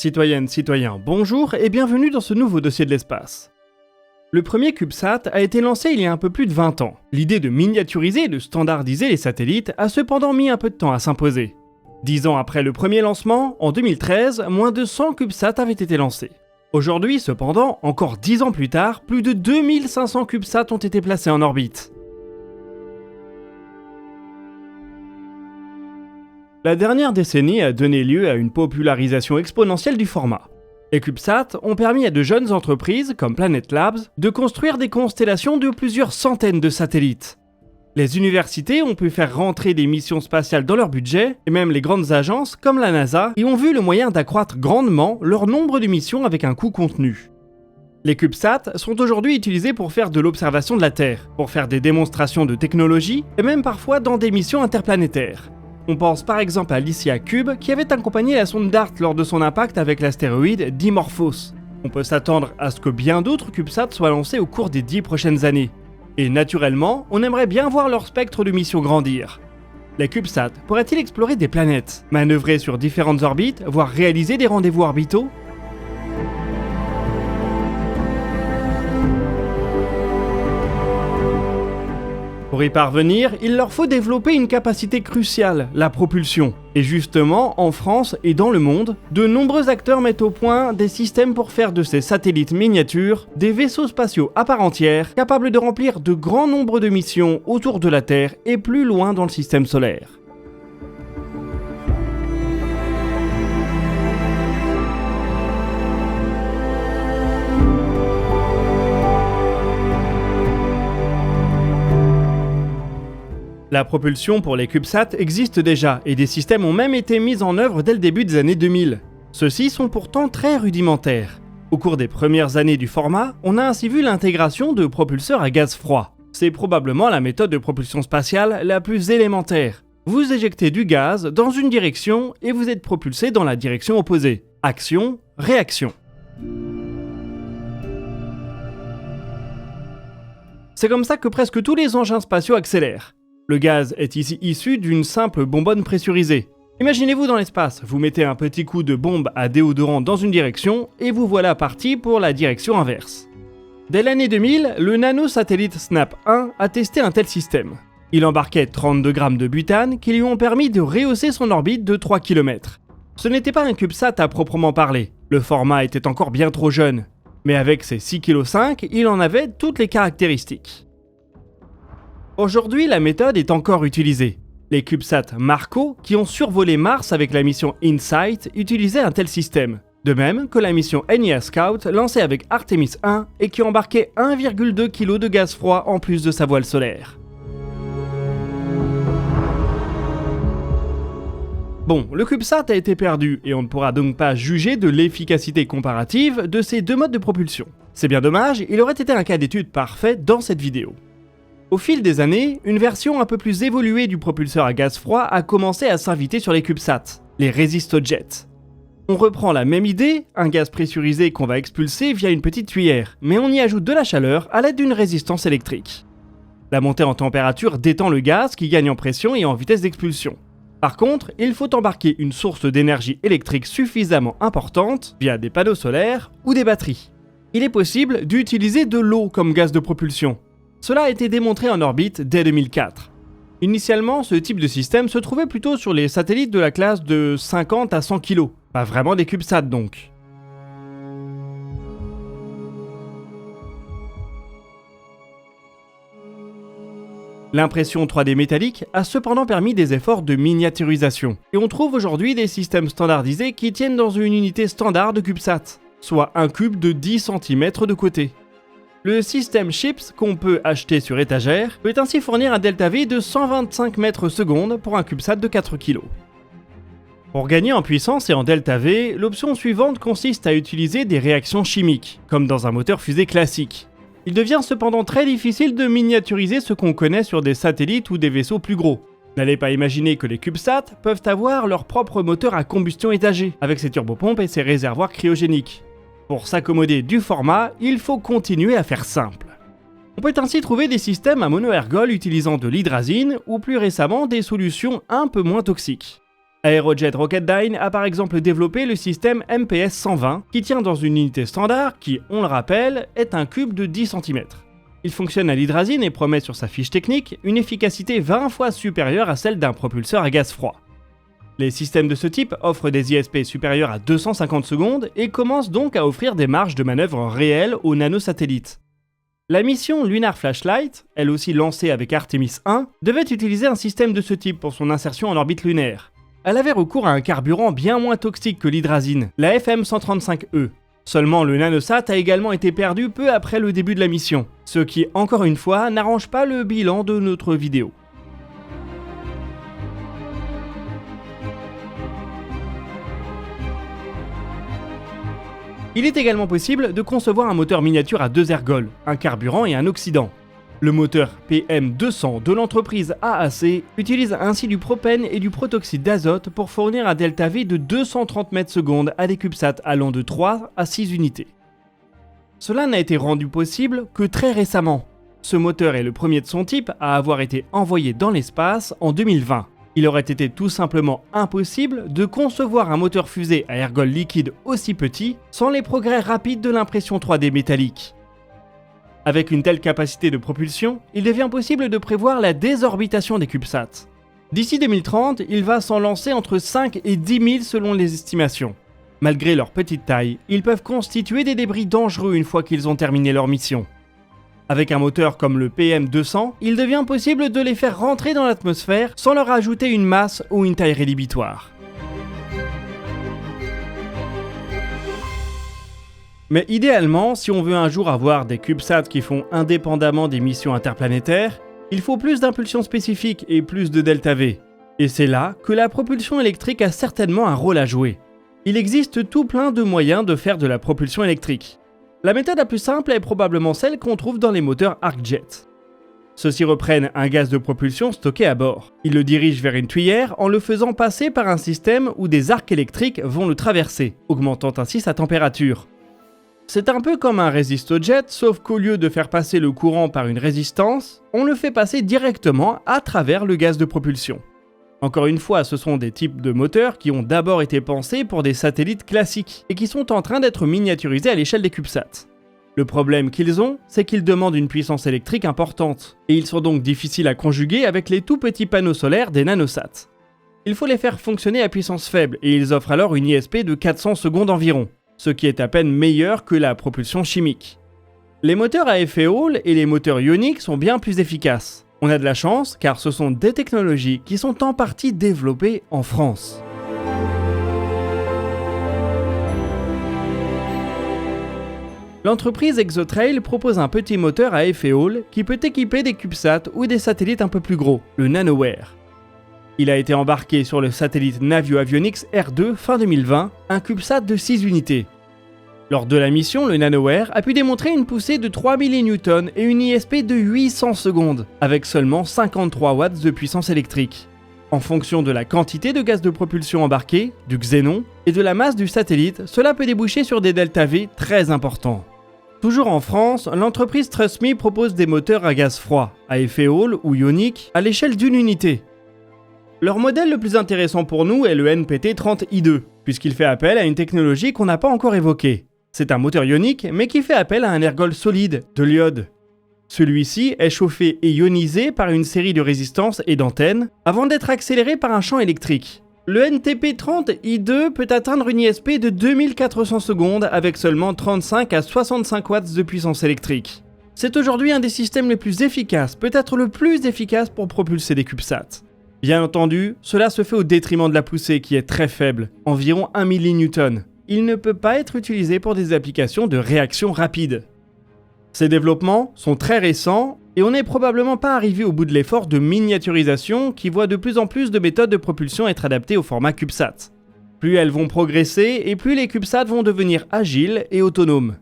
Citoyennes, citoyens, bonjour et bienvenue dans ce nouveau dossier de l'espace. Le premier CubeSat a été lancé il y a un peu plus de 20 ans. L'idée de miniaturiser et de standardiser les satellites a cependant mis un peu de temps à s'imposer. 10 ans après le premier lancement, en 2013, moins de 100 CubeSats avaient été lancés. Aujourd'hui, cependant, encore 10 ans plus tard, plus de 2500 CubeSats ont été placés en orbite. La dernière décennie a donné lieu à une popularisation exponentielle du format. Les CubeSats ont permis à de jeunes entreprises, comme Planet Labs, de construire des constellations de plusieurs centaines de satellites. Les universités ont pu faire rentrer des missions spatiales dans leur budget, et même les grandes agences, comme la NASA, y ont vu le moyen d'accroître grandement leur nombre de missions avec un coût contenu. Les CubeSats sont aujourd'hui utilisés pour faire de l'observation de la Terre, pour faire des démonstrations de technologie, et même parfois dans des missions interplanétaires. On pense par exemple à Alicia Cube qui avait accompagné la sonde DART lors de son impact avec l'astéroïde Dimorphos. On peut s'attendre à ce que bien d'autres CubeSats soient lancés au cours des 10 prochaines années. Et naturellement, on aimerait bien voir leur spectre de mission grandir. Les CubeSats pourraient-ils explorer des planètes, manœuvrer sur différentes orbites, voire réaliser des rendez-vous orbitaux ? Pour y parvenir, il leur faut développer une capacité cruciale, la propulsion. Et justement, en France et dans le monde, de nombreux acteurs mettent au point des systèmes pour faire de ces satellites miniatures des vaisseaux spatiaux à part entière, capables de remplir de grands nombres de missions autour de la Terre et plus loin dans le système solaire. La propulsion pour les CubeSats existe déjà et des systèmes ont même été mis en œuvre dès le début des années 2000. Ceux-ci sont pourtant très rudimentaires. Au cours des premières années du format, on a ainsi vu l'intégration de propulseurs à gaz froid. C'est probablement la méthode de propulsion spatiale la plus élémentaire. Vous éjectez du gaz dans une direction et vous êtes propulsé dans la direction opposée. Action, réaction. C'est comme ça que presque tous les engins spatiaux accélèrent. Le gaz est ici issu d'une simple bonbonne pressurisée. Imaginez-vous dans l'espace, vous mettez un petit coup de bombe à déodorant dans une direction et vous voilà parti pour la direction inverse. Dès l'année 2000, le nanosatellite Snap 1 a testé un tel système. Il embarquait 32 grammes de butane qui lui ont permis de rehausser son orbite de 3 km. Ce n'était pas un CubeSat à proprement parler, le format était encore bien trop jeune. Mais avec ses 6,5 kg, il en avait toutes les caractéristiques. Aujourd'hui, la méthode est encore utilisée. Les CubeSats Marco, qui ont survolé Mars avec la mission InSight, utilisaient un tel système. De même que la mission Enya Scout lancée avec Artemis 1 et qui embarquait 1,2 kg de gaz froid en plus de sa voile solaire. Bon, le CubeSat a été perdu et on ne pourra donc pas juger de l'efficacité comparative de ces deux modes de propulsion. C'est bien dommage, il aurait été un cas d'étude parfait dans cette vidéo. Au fil des années, une version un peu plus évoluée du propulseur à gaz froid a commencé à s'inviter sur les CubeSats, les Resistojets. On reprend la même idée, un gaz pressurisé qu'on va expulser via une petite tuyère, mais on y ajoute de la chaleur à l'aide d'une résistance électrique. La montée en température détend le gaz qui gagne en pression et en vitesse d'expulsion. Par contre, il faut embarquer une source d'énergie électrique suffisamment importante via des panneaux solaires ou des batteries. Il est possible d'utiliser de l'eau comme gaz de propulsion. Cela a été démontré en orbite dès 2004. Initialement, ce type de système se trouvait plutôt sur les satellites de la classe de 50 à 100 kg, pas vraiment des CubeSats donc. L'impression 3D métallique a cependant permis des efforts de miniaturisation, et on trouve aujourd'hui des systèmes standardisés qui tiennent dans une unité standard de CubeSat, soit un cube de 10 cm de côté. Le système Chips, qu'on peut acheter sur étagère, peut ainsi fournir un delta V de 125 mètres secondes pour un CubeSat de 4 kg. Pour gagner en puissance et en delta V, l'option suivante consiste à utiliser des réactions chimiques, comme dans un moteur fusée classique. Il devient cependant très difficile de miniaturiser ce qu'on connaît sur des satellites ou des vaisseaux plus gros. N'allez pas imaginer que les CubeSats peuvent avoir leur propre moteur à combustion étagée, avec ses turbopompes et ses réservoirs cryogéniques. Pour s'accommoder du format, il faut continuer à faire simple. On peut ainsi trouver des systèmes à monoergol utilisant de l'hydrazine ou plus récemment des solutions un peu moins toxiques. Aerojet Rocketdyne a par exemple développé le système MPS 120 qui tient dans une unité standard qui, on le rappelle, est un cube de 10 cm. Il fonctionne à l'hydrazine et promet sur sa fiche technique une efficacité 20 fois supérieure à celle d'un propulseur à gaz froid. Les systèmes de ce type offrent des ISP supérieurs à 250 secondes et commencent donc à offrir des marges de manœuvre réelles aux nanosatellites. La mission Lunar Flashlight, elle aussi lancée avec Artemis 1, devait utiliser un système de ce type pour son insertion en orbite lunaire. Elle avait recours à un carburant bien moins toxique que l'hydrazine, la FM135E. Seulement le nanosat a également été perdu peu après le début de la mission, ce qui, encore une fois, n'arrange pas le bilan de notre vidéo. Il est également possible de concevoir un moteur miniature à 2 ergols, un carburant et un oxydant. Le moteur PM200 de l'entreprise AAC utilise ainsi du propène et du protoxyde d'azote pour fournir un delta V de 230 mètres secondes à des CubeSats allant de 3 à 6 unités. Cela n'a été rendu possible que très récemment. Ce moteur est le premier de son type à avoir été envoyé dans l'espace en 2020. Il aurait été tout simplement impossible de concevoir un moteur fusée à ergol liquide aussi petit sans les progrès rapides de l'impression 3D métallique. Avec une telle capacité de propulsion, il devient possible de prévoir la désorbitation des CubeSats. D'ici 2030, il va s'en lancer entre 5 et 10 000 selon les estimations. Malgré leur petite taille, ils peuvent constituer des débris dangereux une fois qu'ils ont terminé leur mission. Avec un moteur comme le PM200, il devient possible de les faire rentrer dans l'atmosphère sans leur ajouter une masse ou une taille rédhibitoire. Mais idéalement, si on veut un jour avoir des CubeSats qui font indépendamment des missions interplanétaires, il faut plus d'impulsion spécifique et plus de delta V. Et c'est là que la propulsion électrique a certainement un rôle à jouer. Il existe tout plein de moyens de faire de la propulsion électrique. La méthode la plus simple est probablement celle qu'on trouve dans les moteurs ArcJet. Ceux-ci reprennent un gaz de propulsion stocké à bord. Ils le dirigent vers une tuyère en le faisant passer par un système où des arcs électriques vont le traverser, augmentant ainsi sa température. C'est un peu comme un résistojet, sauf qu'au lieu de faire passer le courant par une résistance, on le fait passer directement à travers le gaz de propulsion. Encore une fois, ce sont des types de moteurs qui ont d'abord été pensés pour des satellites classiques et qui sont en train d'être miniaturisés à l'échelle des CubeSats. Le problème qu'ils ont, c'est qu'ils demandent une puissance électrique importante, et ils sont donc difficiles à conjuguer avec les tout petits panneaux solaires des nanosats. Il faut les faire fonctionner à puissance faible, et ils offrent alors une ISP de 400 secondes environ, ce qui est à peine meilleur que la propulsion chimique. Les moteurs à effet Hall et les moteurs ioniques sont bien plus efficaces. On a de la chance car ce sont des technologies qui sont en partie développées en France. L'entreprise Exotrail propose un petit moteur à effet Hall qui peut équiper des CubeSats ou des satellites un peu plus gros, le NanoWare. Il a été embarqué sur le satellite Navio Avionics R2 fin 2020, un CubeSat de 6 unités. Lors de la mission, le NanoWare a pu démontrer une poussée de 3 millinewtons et une ISP de 800 secondes, avec seulement 53 watts de puissance électrique. En fonction de la quantité de gaz de propulsion embarqué, du xénon, et de la masse du satellite, cela peut déboucher sur des delta V très importants. Toujours en France, l'entreprise TrustMe propose des moteurs à gaz froid, à effet Hall ou ionique, à l'échelle d'une unité. Leur modèle le plus intéressant pour nous est le NPT-30i2, puisqu'il fait appel à une technologie qu'on n'a pas encore évoquée. C'est un moteur ionique, mais qui fait appel à un ergol solide, de l'iode. Celui-ci est chauffé et ionisé par une série de résistances et d'antennes, avant d'être accéléré par un champ électrique. Le NTP-30i2 peut atteindre une ISP de 2400 secondes avec seulement 35 à 65 watts de puissance électrique. C'est aujourd'hui un des systèmes les plus efficaces, peut-être le plus efficace pour propulser des CubeSats. Bien entendu, cela se fait au détriment de la poussée qui est très faible, environ 1 millinewton. Il ne peut pas être utilisé pour des applications de réaction rapide. Ces développements sont très récents et on n'est probablement pas arrivé au bout de l'effort de miniaturisation qui voit de plus en plus de méthodes de propulsion être adaptées au format CubeSat. Plus elles vont progresser et plus les CubeSats vont devenir agiles et autonomes.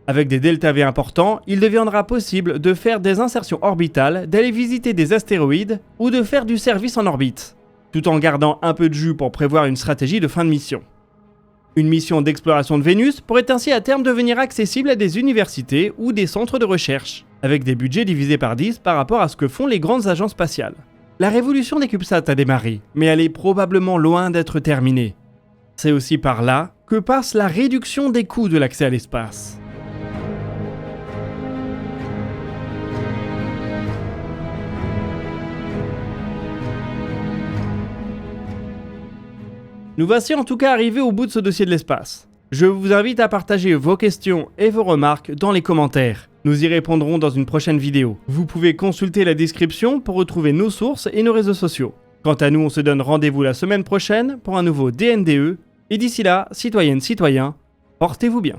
Avec des delta V importants, il deviendra possible de faire des insertions orbitales, d'aller visiter des astéroïdes ou de faire du service en orbite, tout en gardant un peu de jus pour prévoir une stratégie de fin de mission. Une mission d'exploration de Vénus pourrait ainsi à terme devenir accessible à des universités ou des centres de recherche, avec des budgets divisés par 10 par rapport à ce que font les grandes agences spatiales. La révolution des CubeSats a démarré, mais elle est probablement loin d'être terminée. C'est aussi par là que passe la réduction des coûts de l'accès à l'espace. Nous voici en tout cas arrivés au bout de ce dossier de l'espace. Je vous invite à partager vos questions et vos remarques dans les commentaires. Nous y répondrons dans une prochaine vidéo. Vous pouvez consulter la description pour retrouver nos sources et nos réseaux sociaux. Quant à nous, on se donne rendez-vous la semaine prochaine pour un nouveau DNDE. Et d'ici là, citoyennes, citoyens, portez-vous bien.